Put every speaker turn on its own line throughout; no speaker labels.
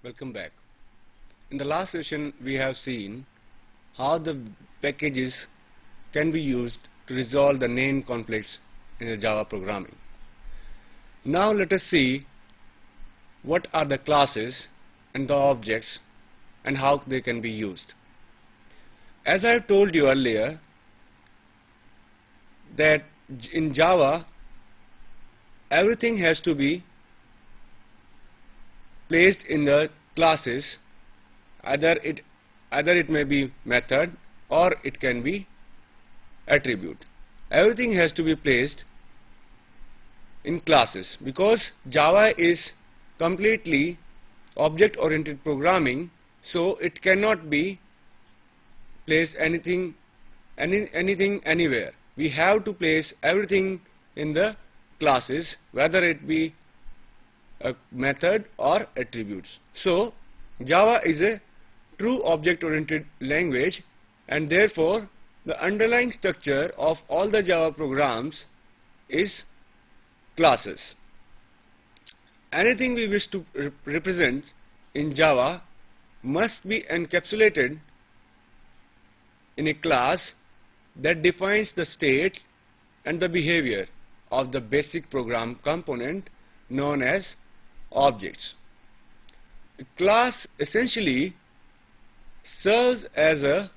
Welcome back. In the last session we have seen how the packages can be used to resolve the name conflicts in the Java programming. Now let us see what are the classes and the objects and how they can be used. As I have told you earlier that in Java everything has to be placed in the classes. Either it may be method or it can be attribute. Everything has to be placed in classes because Java is completely object oriented programming, so it cannot be placed anything anywhere. We have to place everything in the classes, whether it be a method or attributes. So Java is a true object oriented language, and therefore the underlying structure of all the Java programs is classes. Anything we wish to represent in Java must be encapsulated in a class that defines the state and the behavior of the basic program component known as objects. A class essentially serves as a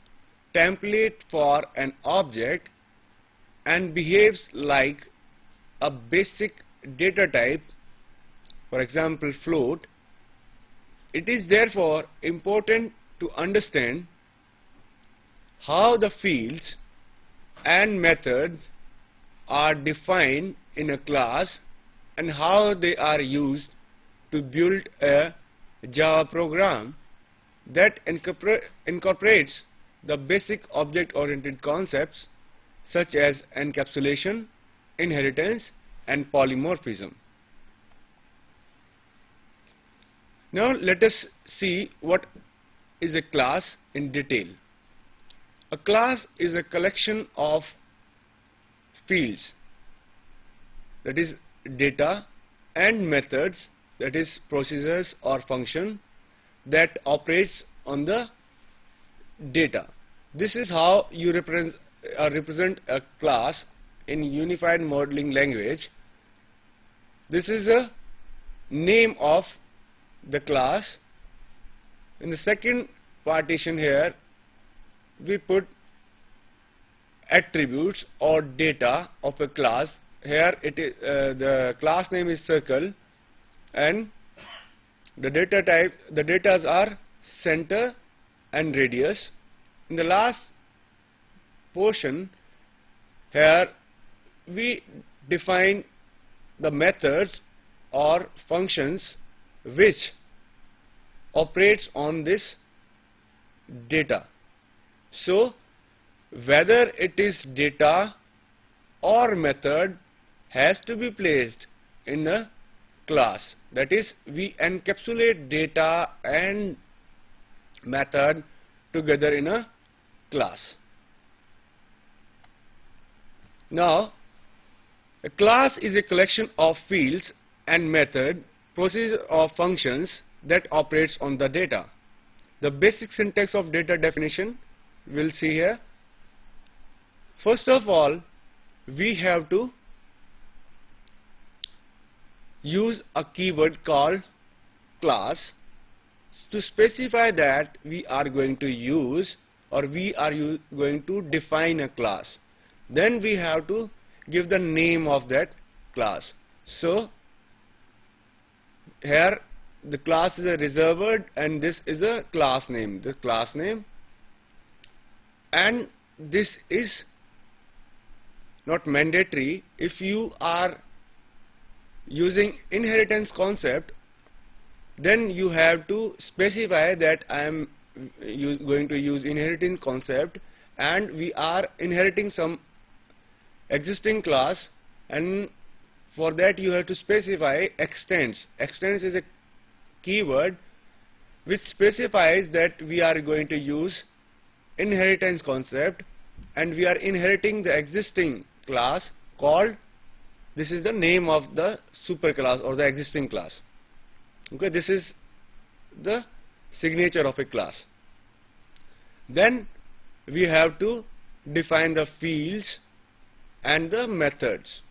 template for an object and behaves like a basic data type, for example float. It is therefore important to understand how the fields and methods are defined in a class and how they are used to build a Java program that incorporates the basic object-oriented concepts such as encapsulation, inheritance, and polymorphism. Now let us see what is a class in detail. A class is a collection of fields, that is data, and methods, that is procedures or function that operates on the data. This is how you represent a class in unified modeling language. This is a name of the class. In the second partition here we put attributes or data of a class. Here it is the class name is circle, and the data type, the datas are center and radius. In the last portion here we define the methods or functions which operates on this data. So whether it is data or method has to be placed in a class. That is, we encapsulate data and method together in a class. Now a class is a collection of fields and method, procedure or functions that operates on the data. The basic syntax of data definition we'll see here. First of all, we have to use a keyword called class to specify that we are going to use or we are going to define a class. Then we have to give the name of that class. So here the class is a reserved and this is a class name. The class name and this is not mandatory. If you are using inheritance concept, then you have to specify that I am going to use inheritance concept and we are inheriting some existing class, and for that you have to specify extends. Extends is a keyword which specifies that we are going to use inheritance concept and we are inheriting the existing class called, this is the name of the superclass or the existing class. Okay, this is the signature of a class. Then we have to define the fields and the methods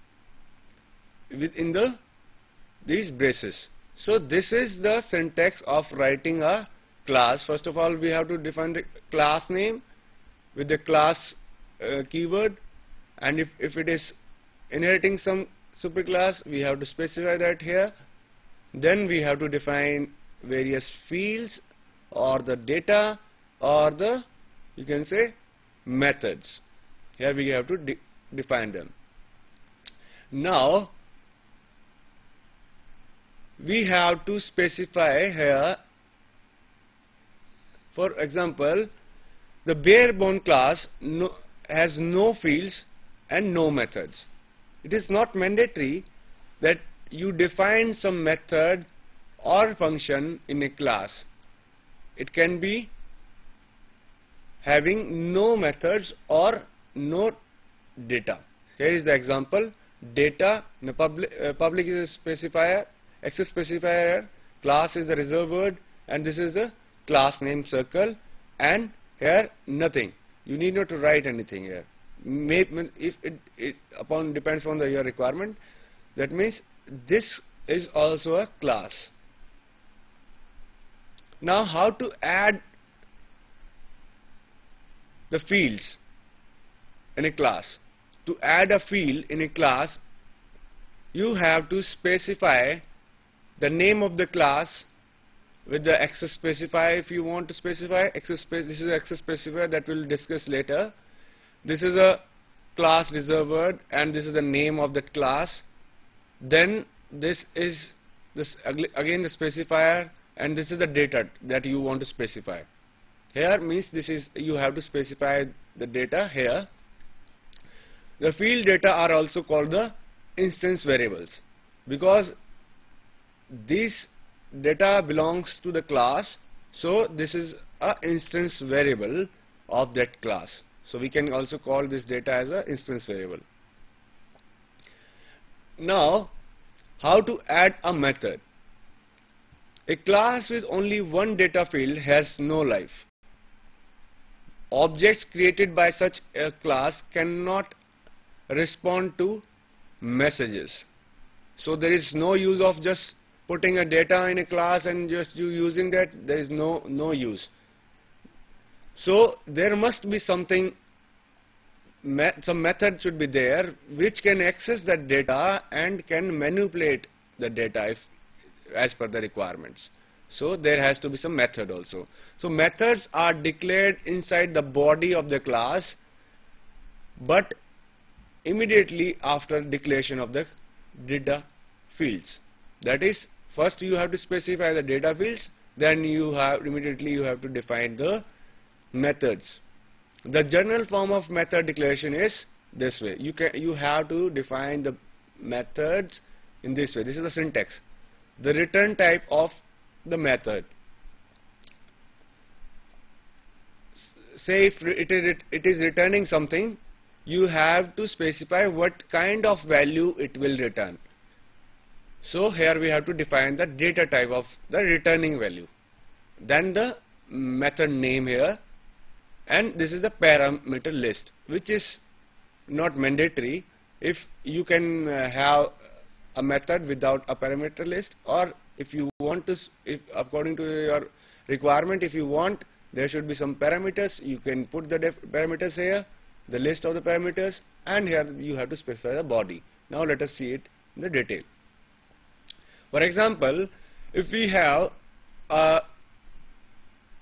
within these braces. So this is the syntax of writing a class. First of all, we have to define the class name with the class keyword, and if it is inheriting some superclass, we have to specify that here. Then we have to define various fields or the data or the, you can say, methods. Here we have to define them. Now we have to specify here, for example, the bare bone class has no fields and no methods. It is not mandatory that you define some method or function in a class. It can be having no methods or no data. Here is the example. Data, public is a specifier, access specifier, class is the reserved word, and this is the class name circle, and here nothing. You need not to write anything here. If it depends on your requirement, that means this is also a class. Now how to add the fields in a class? To add a field in a class, you have to specify the name of the class with the access specifier. If you want to specify access this is the access specifier that we'll discuss later. This is a class reserved word and this is the name of that class. Then this is again the specifier, and this is the data that you want to specify. Here means this is, you have to specify the data here. The field data are also called the instance variables because this data belongs to the class, so this is a instance variable of that class. So we can also call this data as an instance variable. Now how to add a method? A class with only one data field has no life. Objects created by such a class cannot respond to messages. So there is no use of just putting a data in a class and just you using that. There is no use. So there must be something, some method should be there which can access that data and can manipulate the data as per the requirements. So there has to be some method also. So methods are declared inside the body of the class, but immediately after declaration of the data fields. That is, first you have to specify the data fields, then immediately you have to define the methods. The general form of method declaration is this way. You have to define the methods in this way. This is the syntax. The return type of the method. Say if it is returning something, you have to specify what kind of value it will return. So here we have to define the data type of the returning value. Then the method name here, and this is the parameter list, which is not mandatory. If you can have a method without a parameter list, or if you want to, if according to your requirement, if you want there should be some parameters, you can put the parameters here, the list of the parameters, and here you have to specify the body. Now let us see it in the detail. For example, if we have a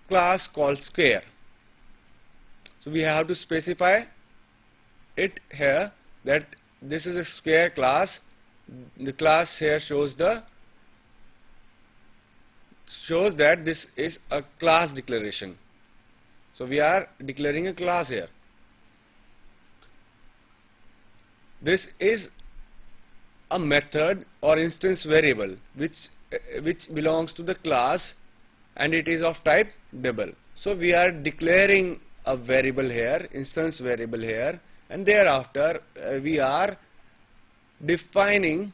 class called square, So we have to specify it here that this is a square class. The class here shows that this is a class declaration. So we are declaring a class here. This is a method or instance variable which belongs to the class, and it is of type double. So we are declaring a variable here, instance variable here, and thereafter we are defining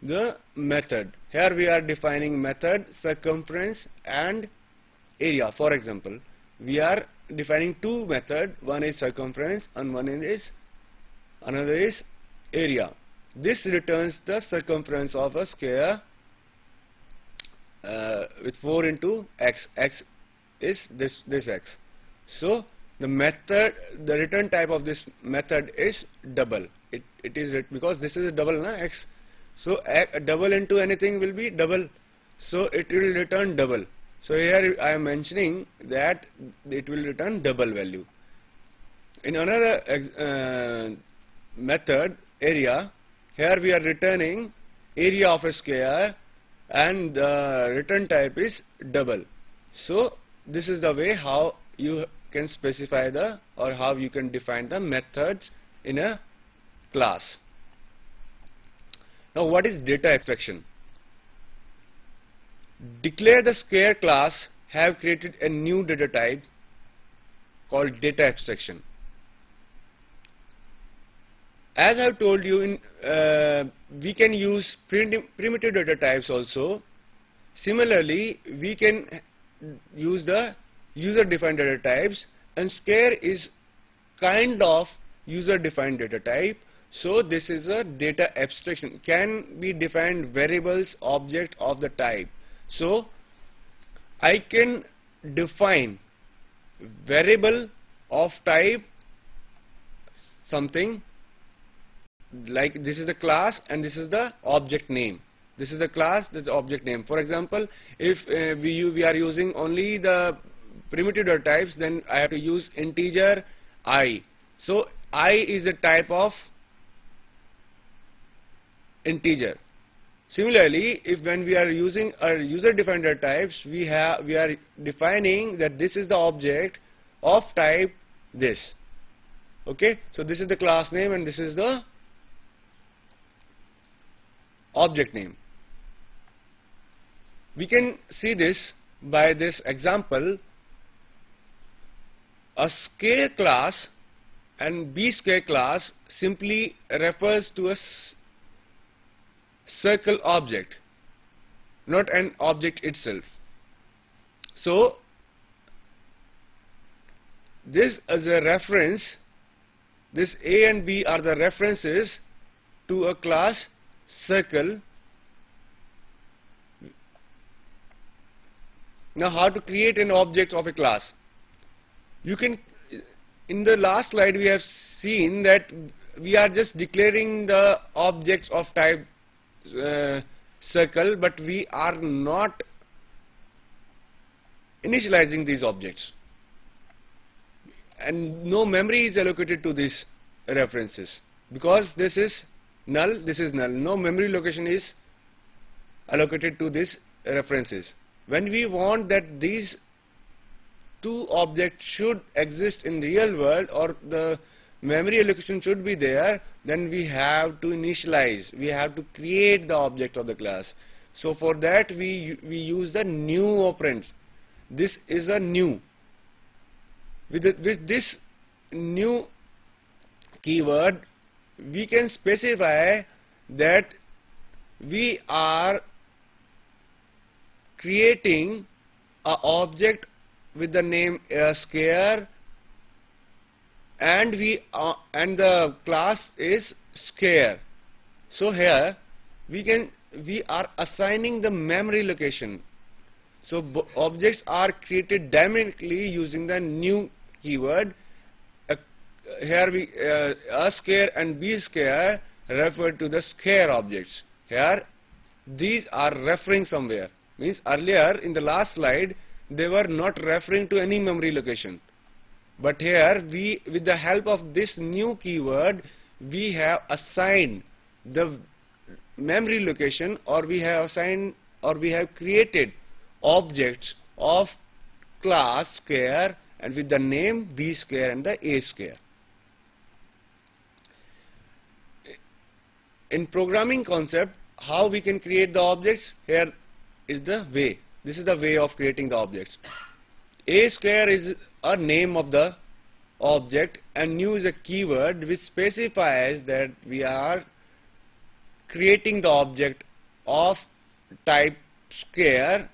the method. Here we are defining method, circumference and area. For example, we are defining two methods, one is circumference and another is area. This returns the circumference of a square with 4 into x. X is this x. So the return type of this method is double. It is because this is a double, na, x. So double into anything will be double. So it will return double. So here I am mentioning that it will return double value. In another method, area, here we are returning area of a square, and the return type is double. So this is the way how you can specify how you can define the methods in a class. Now what is data abstraction? Declare the square class have created a new data type called data abstraction. As I have told you, we can use primitive data types also. Similarly, we can use the user-defined data types, and square is kind of user-defined data type. So this is a data abstraction. Can be defined variables, object of the type. So I can define variable of type something like this is the class and this is the object name. This is the class, this is the object name. For example, if we are using only the primitive data types, then I have to use integer I. So I is the type of integer. Similarly, when we are using our user-defined data types, we are defining that this is the object of type this. Okay, so this is the class name and this is the object name. We can see this by this example. A square class and B square class simply refers to a circle object, not an object itself. So this is a reference. This A and B are the references to a class circle. Now how to create an object of a class? You can, in the last slide we have seen that we are just declaring the objects of type circle, but we are not initializing these objects, and no memory is allocated to these references because this is null, this is null. No memory location is allocated to these references. When we want that these two objects should exist in real world, or the memory allocation should be there, then we have to initialize, we have to create the object of the class. So for that we use the new operand. This is a new. With this new keyword, we can specify that we are creating an object with the name square, and the class is square. So here we are assigning the memory location. So objects are created dynamically using the new keyword. Here A square and B square refer to the square objects. Here these are referring somewhere. Means earlier in the last slide they were not referring to any memory location. But here we, with the help of this new keyword, we have assigned the memory location, or we have assigned, or we have created objects of class square and with the name b square and the a square. In programming concept, how we can create the objects? Here is the way. This is the way of creating the objects. A square is a name of the object, and new is a keyword which specifies that we are creating the object of type square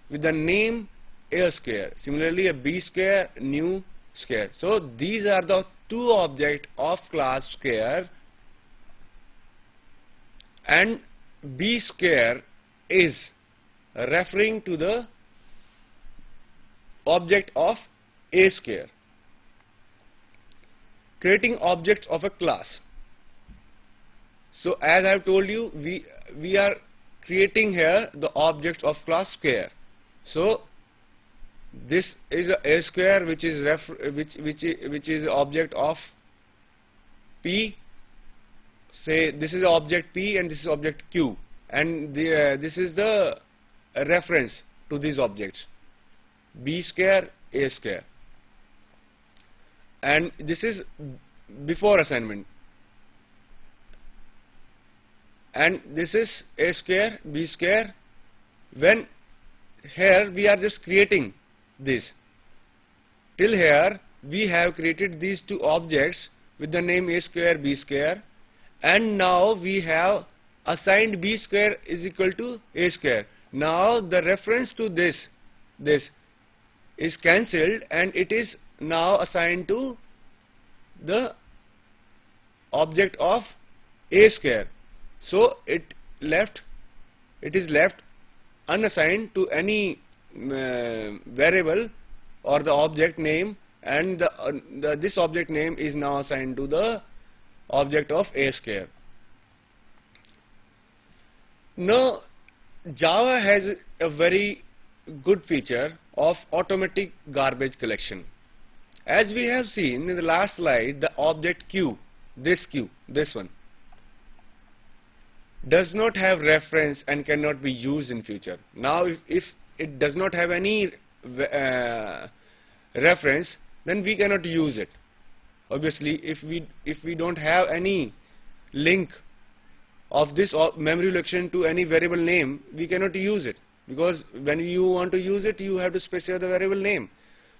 with the name a square. Similarly, a b square, new square. So these are the two objects of class square, and b square is referring to the object of a square. Creating objects of a class. So as I have told you, we are creating here the objects of class square. So this is a square which is which is object of P. Say this is object P and this is object Q, and this is the reference to these objects, b square, a square, and this is before assignment, and this is a square, b square. When here we are just creating this. Till here we have created these two objects with the name a square, b square, and now we have assigned b square is equal to a square. Now the reference to this is cancelled, and it is now assigned to the object of a square. So it is left unassigned to any variable or the object name, and this object name is now assigned to the object of a square. Now Java has a very good feature of automatic garbage collection. As we have seen in the last slide, the object Q, this one, does not have reference and cannot be used in future. Now if it does not have any reference, then we cannot use it. Obviously, if we don't have any link of this memory location to any variable name, we cannot use it, because when you want to use it, you have to specify the variable name.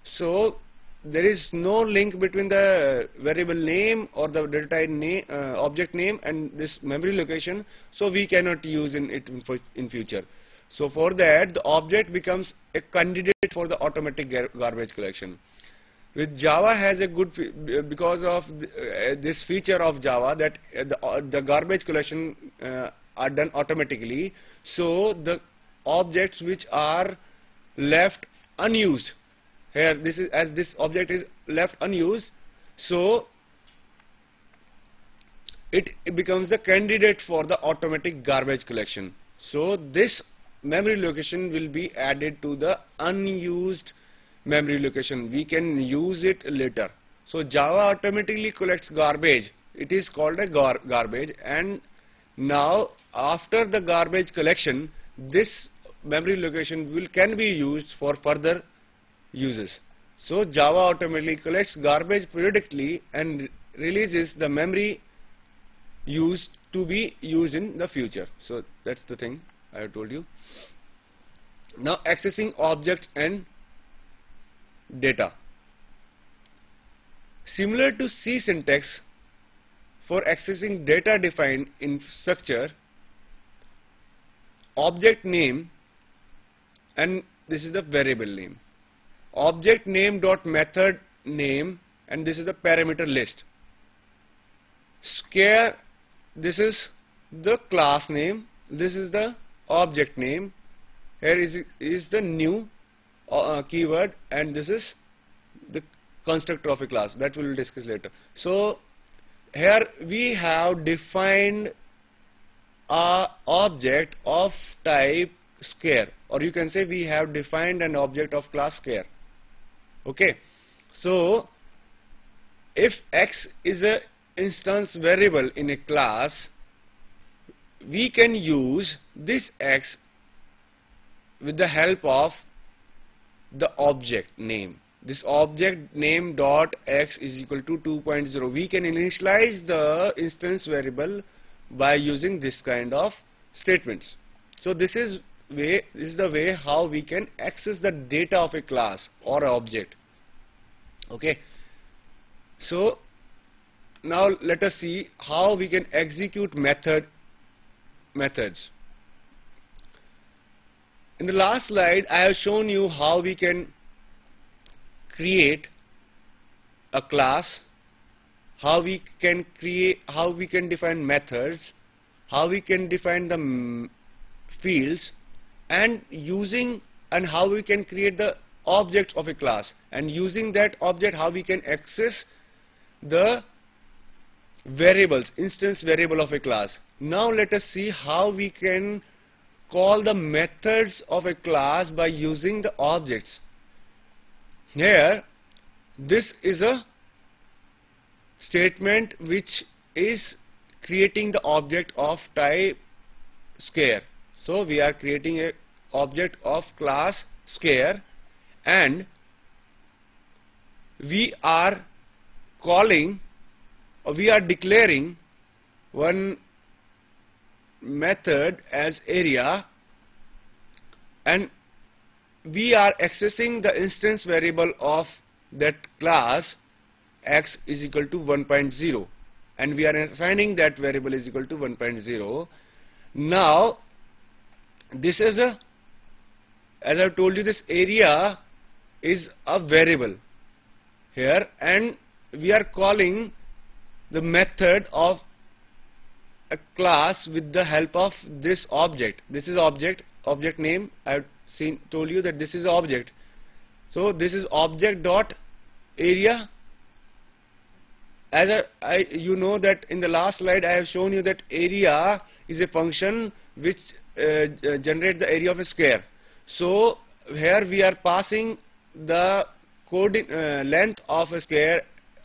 So there is no link between the variable name or the data type name, object name, and this memory location, so we cannot use it in future. So for that, the object becomes a candidate for the automatic garbage collection. With Java has a good, because of this feature of Java, that the garbage collection are done automatically. So the objects which are left unused, here this is, as this object is left unused, so it becomes the candidate for the automatic garbage collection. So this memory location will be added to the unused memory location. We can use it later. So Java automatically collects garbage. It is called a garbage, and now after the garbage collection, this memory location can be used for further uses. So Java automatically collects garbage periodically and releases the memory used to be used in the future. So that's the thing I have told you. Now accessing objects and data. Similar to C syntax, for accessing data defined in structure, object name, and this is the variable name, object name dot method name, and this is the parameter list. Square, this is the class name, this is the object name, here is the new keyword, and this is the constructor of a class that we will discuss later. So here we have defined a object of type square, or you can say we have defined an object of class square. Okay, so if x is a instance variable in a class, we can use this x with the help of the object name. This object name dot x is equal to 2.0. We can initialize the instance variable by using this kind of statements. So this is the way how we can access the data of a class or object. Okay. So now let us see how we can execute methods. In the last slide, I have shown you how we can create a class, how we can define methods, how we can define the fields, and how we can create the objects of a class, and using that object how we can access the variables, instance variable of a class. Now let us see how we can call the methods of a class by using the objects. Here, this is a statement which is creating the object of type square. So we are creating a object of class square, and we are calling, or we are declaring one method as area, and we are accessing the instance variable of that class x is equal to 1.0, and we are assigning that variable is equal to 1.0. Now this is a, as I told you, this area is a variable here, and we are calling the method of a class with the help of this object. This is object name. I have told you that this is object. So this is object dot area. As you know that in the last slide I have shown you that area is a function which generates the area of a square. So here we are passing the length of a square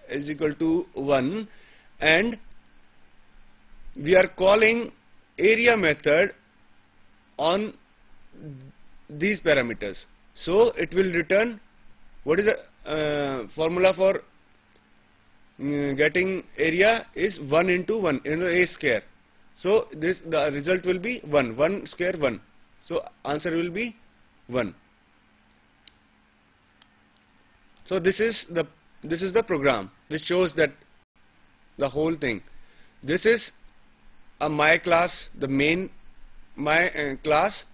is equal to 1, and we are calling area method on these parameters. So it will return, what is the formula for getting area is 1 into 1, a square. So the result will be 1 square 1. So answer will be 1. So this is the program which shows that the whole thing. This is my class, the main class,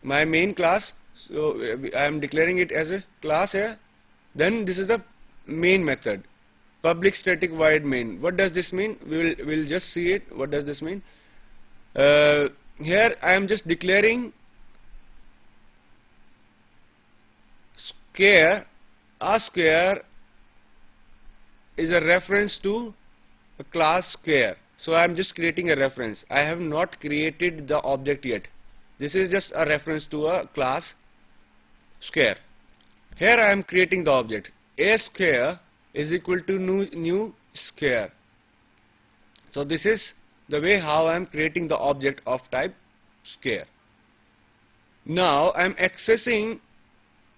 my main class. So I am declaring it as a class here. Then this is the main method, public static void main. What does this mean? We'll just see it. What does this mean? Here I am just declaring square. A square is a reference to a class square. So I am just creating a reference. I have not created the object yet. This is just a reference to a class square. Here I am creating the object. A square is equal to new square. So this is the way how I am creating the object of type square. Now I am accessing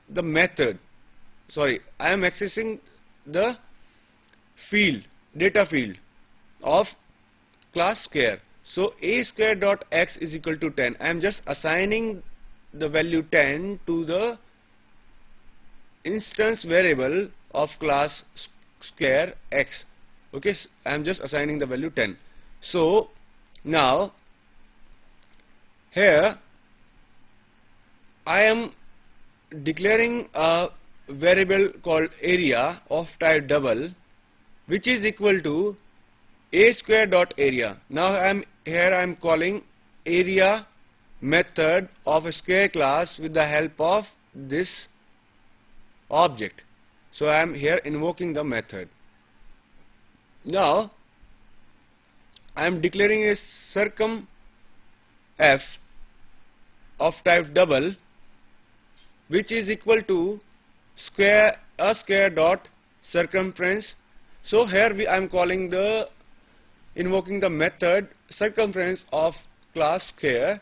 the method. Sorry, I am accessing the field, data field of class square. So a square dot x is equal to 10. I am just assigning the value 10 to the instance variable of class square x. Okay, I am just assigning the value 10. So now here I am declaring a variable called area of type double, which is equal to a square dot area. Now I am calling area method of a square class with the help of this object. So I am here invoking the method. Now I am declaring a circum f of type double, which is equal to a square dot circumference So here I am calling invoking the method circumference of class here,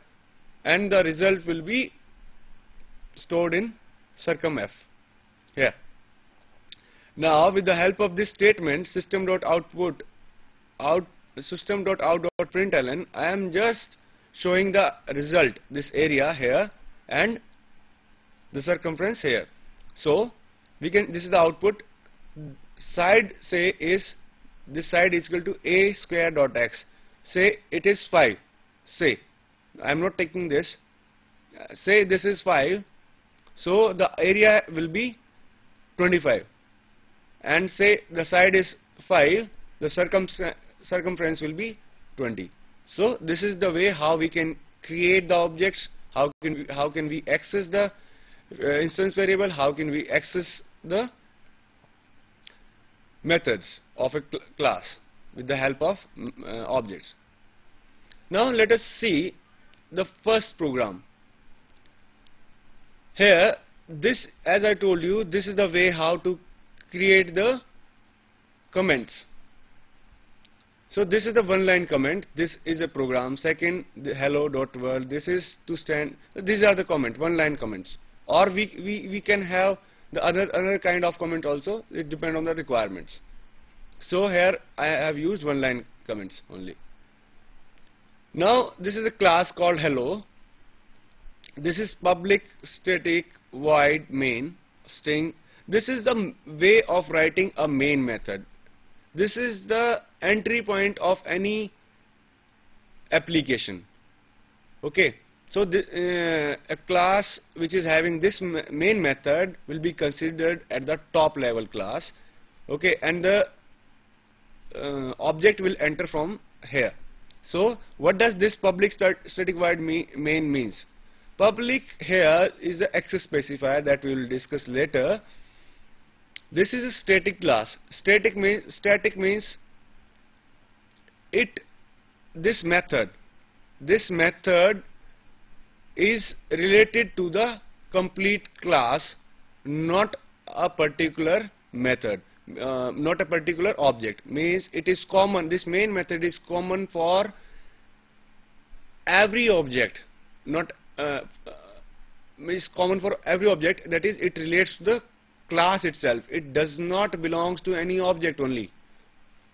and the result will be stored in circumf here. Now with the help of this statement system.out.println, I am just showing the result, this area here and the circumference here. So we can, this is the output. Side say is, this side is equal to a square dot x. Say it is 5. Say I am not taking this. Say this is 5. So the area will be 25. And say the side is 5. The circumference will be 20. So this is the way how we can create the objects. How can we access the instance variable? How can we access the methods of a class with the help of objects. Now let us see the first program. Here, this, as I told you, this is the way how to create the comments. So this is the one line comment. This is a program. Second, the hello.world. This is to stand. These are the comment, one line comments. Or we can have the other kind of comment also. It depends on the requirements. So here I have used one line comments only. Now this is a class called hello. This is public static void main string. This is the way of writing a main method. This is the entry point of any application. Okay. So a class which is having this main method will be considered at the top level class. Okay, and the object will enter from here. So what does this public static void main means? Public here is the access specifier that we will discuss later. This is a static class. Static means this method is related to the complete class, not a particular method, not a particular object. Means it is common, this main method is common for every object, not is common for every object, that is it relates to the class itself. It does not belongs to any object only.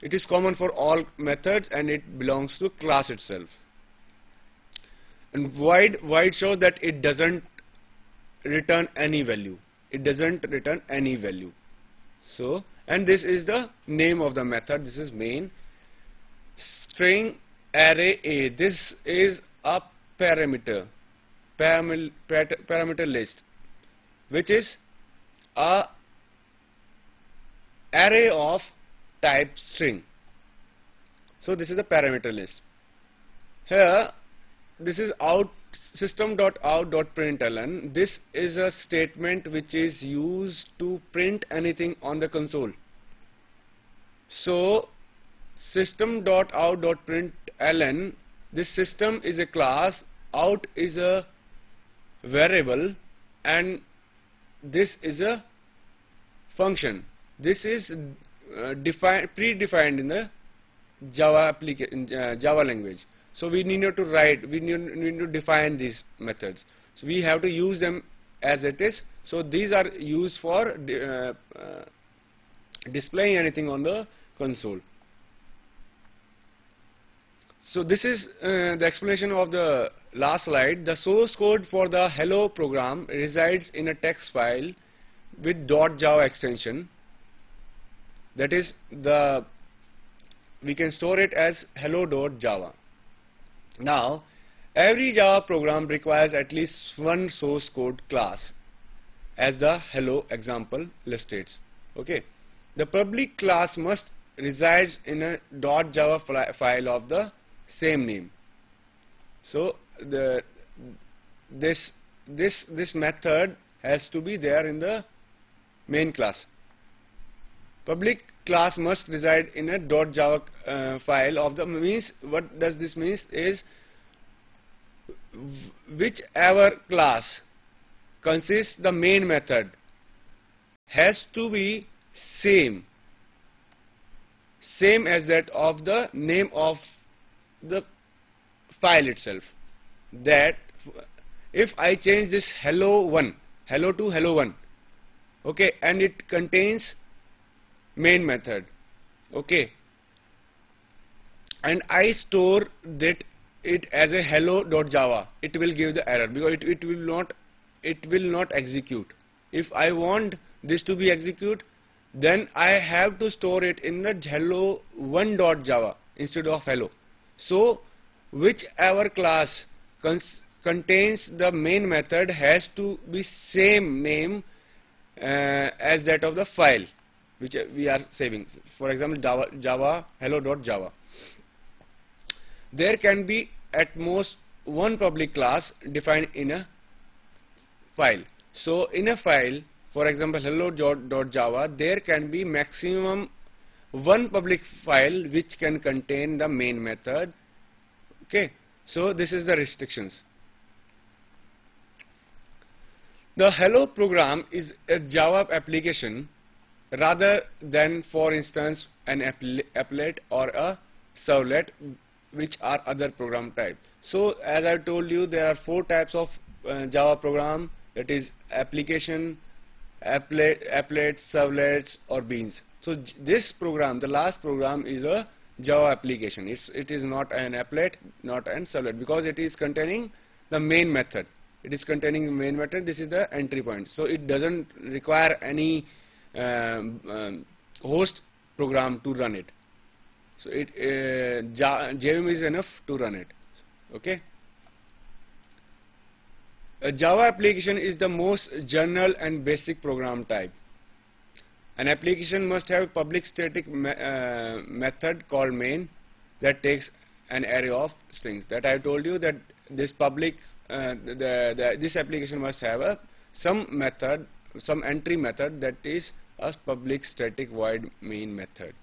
It is common for all methods and it belongs to class itself. And void shows that it doesn't return any value. It doesn't return any value. So, and this is the name of the method. This is main. String array A. This is a parameter list, which is a array of type string. So this is the parameter list. Here, this is system.out.println. This is a statement which is used to print anything on the console. So system.out.println, this system is a class, out is a variable, and this is a function. This is predefined in the Java language. So we need to write, we need to define these methods. So we have to use them as it is. So these are used for displaying anything on the console. So this is the explanation of the last slide. The source code for the hello program resides in a text file with .java extension. That is, we can store it as hello.java. Now, every Java program requires at least one source code class, as the hello example illustrates. Okay, the public class must reside in a .java file of the same name. So this method has to be there in the main class. Public class must reside in a .java file of the means. What does this mean is whichever class consists the main method has to be same same as that of the name of the file itself. That if I change this hello1, hello to hello1, okay, and it contains main method, okay, and I store that it as a hello.java, it will give the error because it will not execute. If I want this to be execute, then I have to store it in the hello1.java instead of hello. So whichever class contains the main method has to be same name as that of the file which we are saving. For example, java hello.java. There can be at most one public class defined in a file. So in a file, for example hello.java, there can be maximum one public file which can contain the main method. Okay, so this is the restrictions. The hello program is a Java application rather than, for instance, an applet or a servlet, which are other program type. So as I told you, there are 4 types of Java program, that is application, applet, servlets or beans. So this program, the last program, is a Java application. It is not an applet, not an servlet, because it is containing the main method. It is containing the main method. This is the entry point. So it doesn't require any host program to run it. So JVM is enough to run it. Okay. A Java application is the most general and basic program type. An application must have a public static method called main that takes an array of strings. That I told you that this public this application must have some method, some entry method, that is a public static void main method.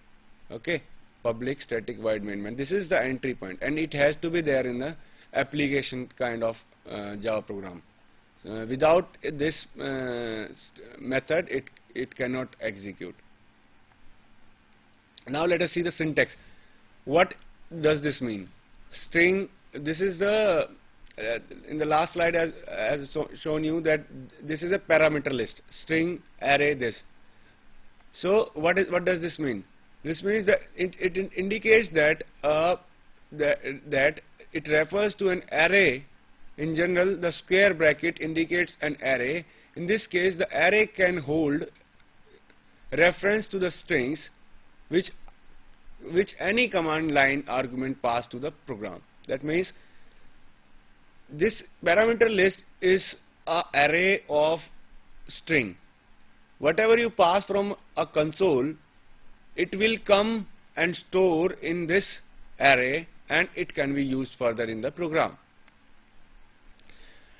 Okay, public static void main method. This is the entry point, and it has to be there in the application kind of Java program. Without this method, it cannot execute. Now let us see the syntax. What does this mean? String. This is the in the last slide as shown you that this is a parameter list. String, array, this. So what does this mean? This means that it indicates that that it refers to an array. In general, the square bracket indicates an array. In this case, the array can hold reference to the strings which any command line argument pass to the program. That means this parameter list is an array of string. Whatever you pass from a console, it will come and store in this array, and it can be used further in the program.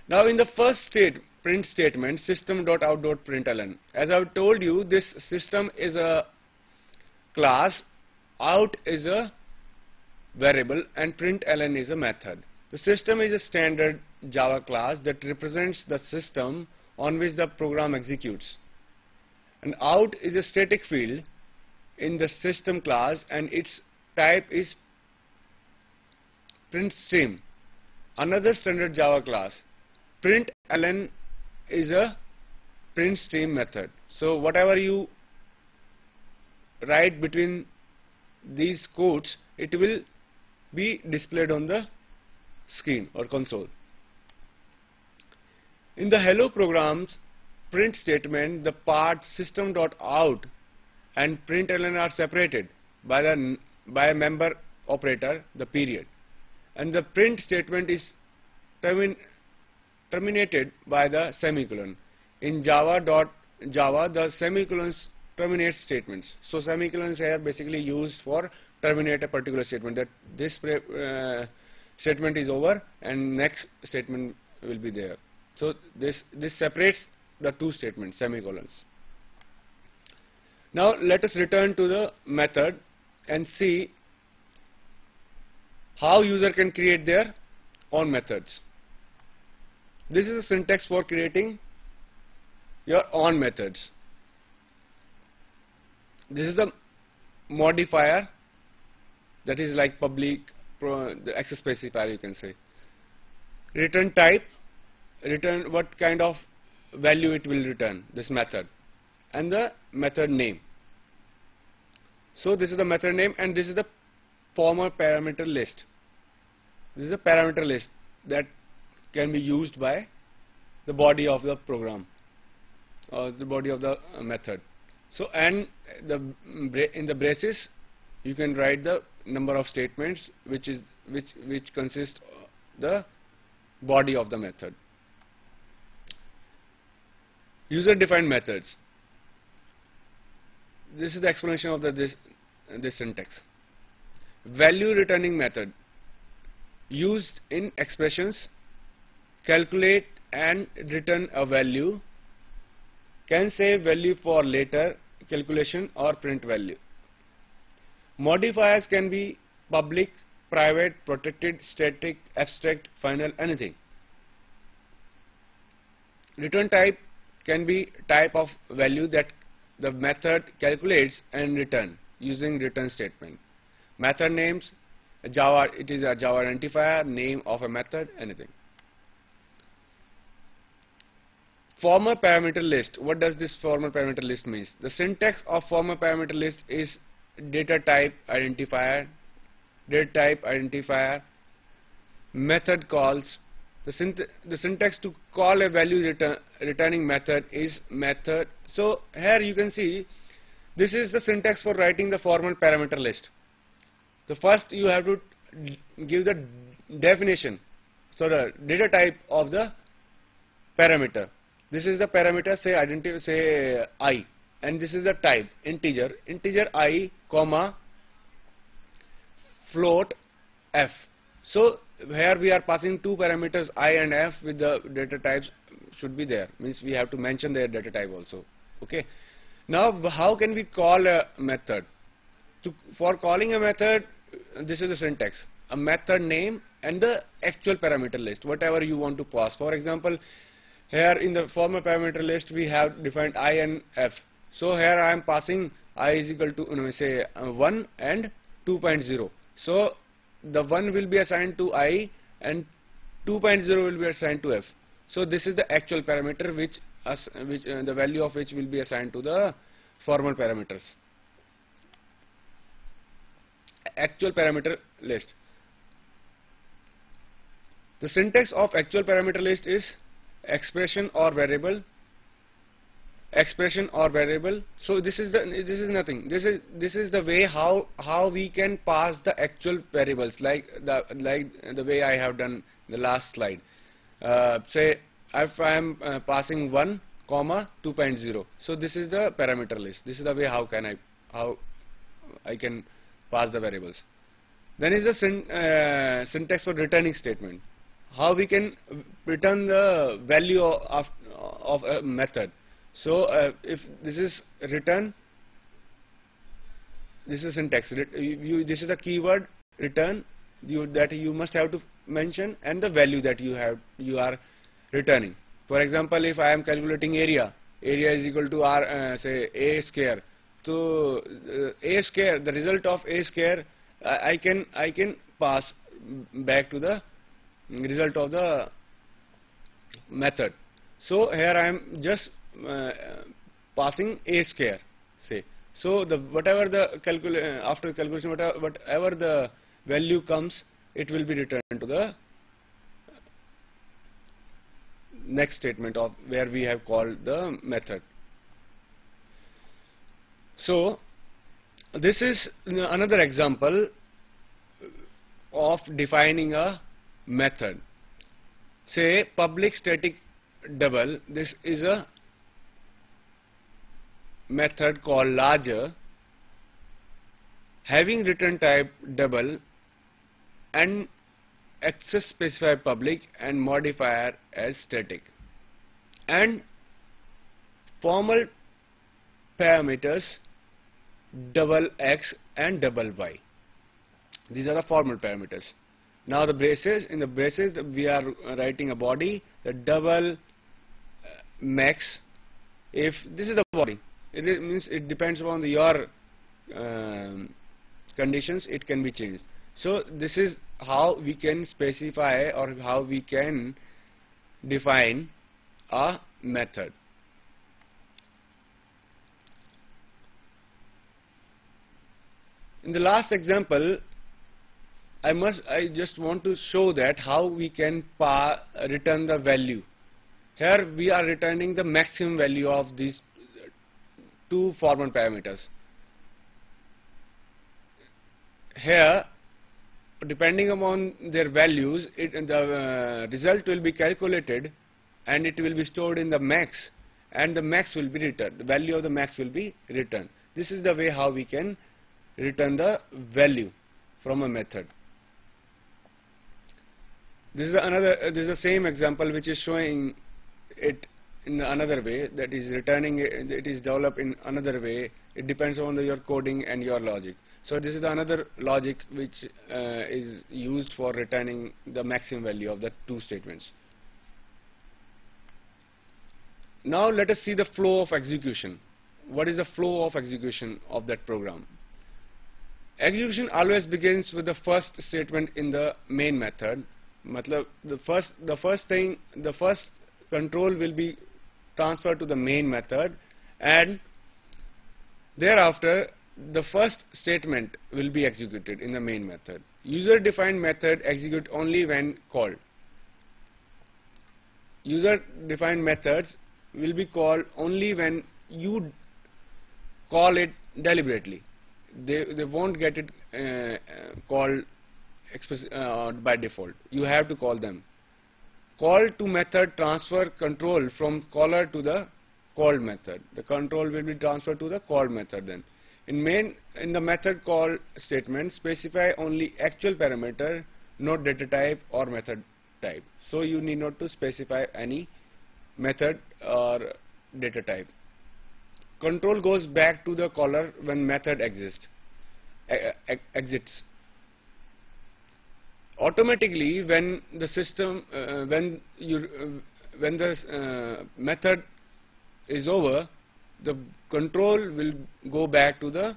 Now in the first print statement, system.out.println, as I have told you, this system is a class, out is a variable, and println is a method. The system is a standard Java class that represents the system on which the program executes. And out is a static field in the system class, and its type is printstream, another standard Java class. Println is a printstream method. So whatever you write between these quotes, it will be displayed on the screen or console. In the hello program's print statement, the part system.out and println are separated by a member operator, the period, and the print statement is terminated by the semicolon. In Java, the semicolons terminate statements. So semicolons are basically used for terminate a particular statement, that this statement is over and next statement will be there. So this separates the two statements, semicolons. Now let us return to the method and see how user can create their own methods. This is a syntax for creating your own methods. This is the modifier that is like public, the access specifier you can say. Return type, return what kind of value it will return, this method, and the method name. So this is the method name, and this is the formal parameter list. This is a parameter list that can be used by the body of the program or the body of the method. So, and in the braces you can write the number of statements which consist the body of the method. User defined methods. This is the explanation of this syntax. Value returning method used in expressions, calculate and return a value, can save value for later calculation or print value. Modifiers can be public, private, protected, static, abstract, final, anything. Return type can be type of value that the method calculates and return using return statement. Method names, Java, it is a Java identifier, name of a method, anything. Formal parameter list. What does this formal parameter list means? The syntax of formal parameter list is data type identifier, method calls. The syntax to call a value returning method is method. So here you can see this is the syntax for writing the formal parameter list. So first you have to give the definition, so the data type of the parameter. This is the parameter, say I, and this is the type, integer I, comma, float f. So here we are passing two parameters I and f with the data types should be there. Means we have to mention their data type also. Okay. Now how can we call a method? For calling a method, this is the syntax: a method name and the actual parameter list, whatever you want to pass. For example, here in the formal parameter list we have defined I and f. So here I am passing I is equal to say 1 and 2.0. So the 1 will be assigned to I and 2.0 will be assigned to f. So this is the actual parameter which the value of which will be assigned to the formal parameters. Actual parameter list. The syntax of actual parameter list is expression or variable. So this is nothing. This is the way how we can pass the actual variables, like the way I have done the last slide. Say if I am passing 1, 2.0. So this is the parameter list. This is the way how I can pass the variables. Then is the syntax for returning statement. How we can return the value of a method. So if this is return, this is syntax. This is the keyword return that you must have to mention, and the value that you are returning. For example, if I am calculating area is equal to r say a square. So a square, the result of a square, I can pass back to the result of the method. So here I am just passing a square, say. So whatever the after calculation, whatever the value comes, it will be returned to the next statement of where we have called the method. So this is another example of defining a method. Say public static double. This is a method called larger, having return type double and access specified public and modifier as static, and formal parameters double x and double y. These are the formal parameters. Now the braces, in the braces we are writing a body, the double max. If this is the body, it means it depends upon your conditions, it can be changed. So this is how we can specify or how we can define a method. In the last example, I just want to show that how we can return the value. Here we are returning the maximum value of these two formal parameters. Here, depending upon their values, the result will be calculated and it will be stored in the max, and the max will be returned. The value of the max will be returned. This is the way how we can return the value from a method. This is the same example which is showing it in another way, that is returning it is developed in another way. It depends on your coding and your logic. So this is another logic which is used for returning the maximum value of the two statements. Now let us see the flow of execution. What is the flow of execution of that program? Execution always begins with the first statement in the main method. Matlab, the first control will be transferred to the main method, and thereafter the first statement will be executed in the main method. User defined method execute only when called. User defined methods will be called only when you call it deliberately. They won't get it called by default. You have to call them. Call to method transfer control from caller to the called method. The control will be transferred to the called method then. In the method call statement, specify only actual parameter, not data type or method type. So you need not to specify any method or data type. Control goes back to the caller when method exits. Automatically, when the system when the method is over, the control will go back to the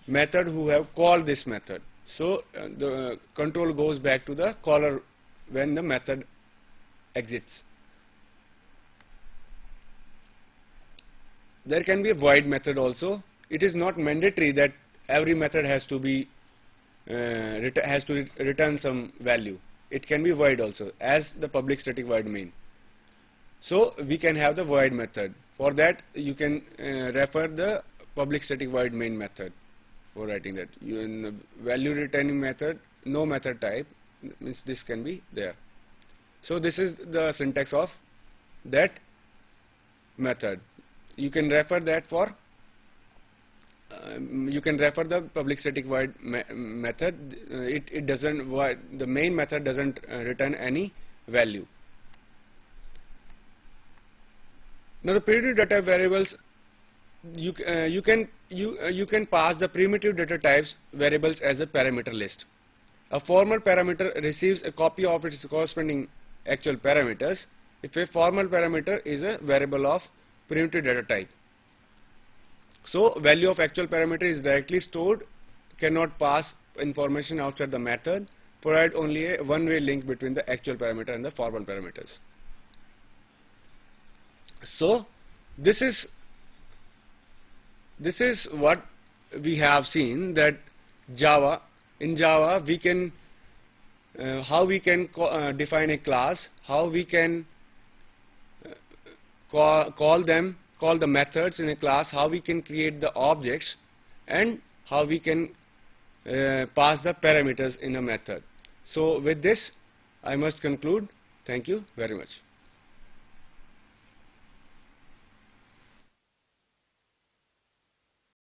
method who have called this method. So the control goes back to the caller when the method exits. There can be a void method also. It is not mandatory that every method has to be return some value. It can be void also, as the public static void main. So we can have the void method. For that, you can refer the public static void main method for writing that. In the value returning method, no method type, means this can be there. So this is the syntax of that method. You can refer that for you can refer the public static void method. It doesn't void, the main method doesn't return any value. Now the primitive data variables, you can pass the primitive data types variables as a parameter list. A formal parameter receives a copy of its corresponding actual parameters if a formal parameter is a variable of primitive data type. So value of actual parameter is directly stored, cannot pass information outside the method, provide only a one-way link between the actual parameter and the formal parameters. So this is what we have seen, that in Java we can how we can define a class, how we can call the methods in a class, how we can create the objects, and how we can pass the parameters in a method. So with this I must conclude. Thank you very much.